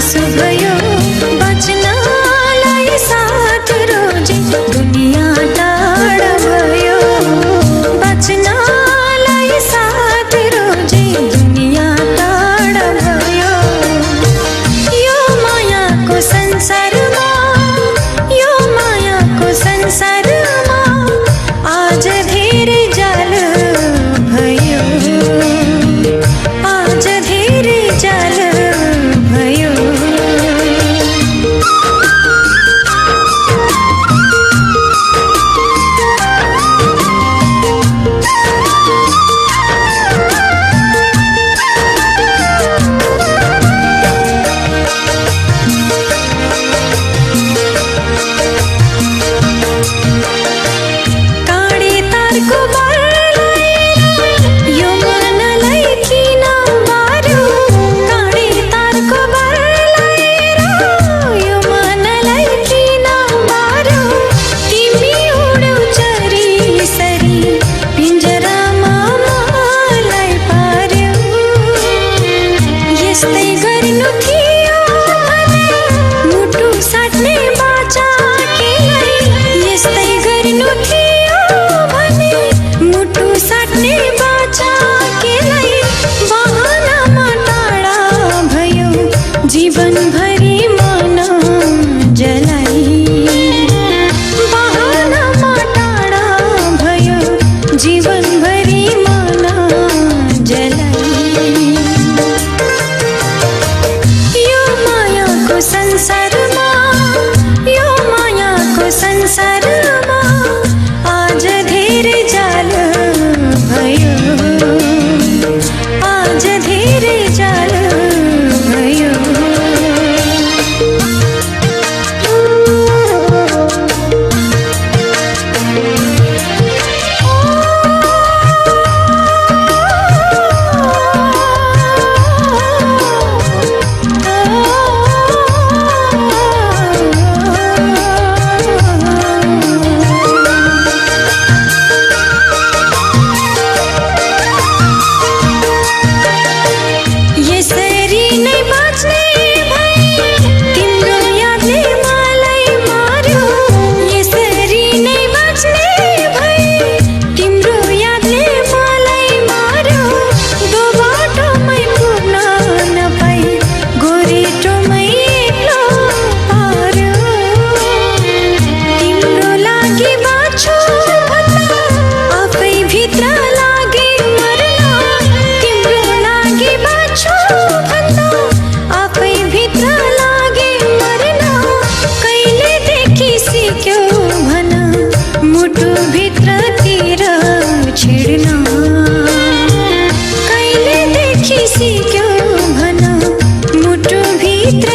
आँसु भयो बच्नलाई साथ रोजे दुनियाँ टाढा भयो बच्नलाई साथ रोजे दुनियाँ टाढा भयो यो मायाको संसारमा यो मायाको संसारमा आज धेरै जाल भयो आज धेरै जाल भयो काँडे तारको बार यो मनलाई किन बार्यो काँडे तारको बार यो मनलाई किन बार्यो तिमी उड्यौ चरीसरी पिञ्जरामा मलाई पार्यो यस्तै गर्नु थियो भने मुटु साट्ने बाचा केलाई यस्तै गर्नु थियो भने मुटु साट्ने बाचा केलाई बहानामा टाढा भयो जीवनभरि मन जलाई बहानामा टाढा भयो जीवनभरि मन जलाई यो मायाको संसारमा यो मायाको संसारमा आज धेरै जाल भयो आज धेरै जाल भयो यसरी नै बाँच्ने भए तिम्रो यादले मलाई मार्यो यसरी नै बाँच्ने भए तिम्रो यादले मलाई मार्यो दो बाटोमै पुग्न नपाई गोरेटोमै एक्लो पार्यो तिम्रो लागि बाँच्छु भन्दा आफै भित्र लागि मर्न तिम्रो लागि बाँच्छु भन्दा आफै भित्र लागि मर्न कहिलेदेखि सिक्यौ भन मुटु भित्रतिर छिड्न कहिलेदेखि सिक्यौ भन मुटु भित्र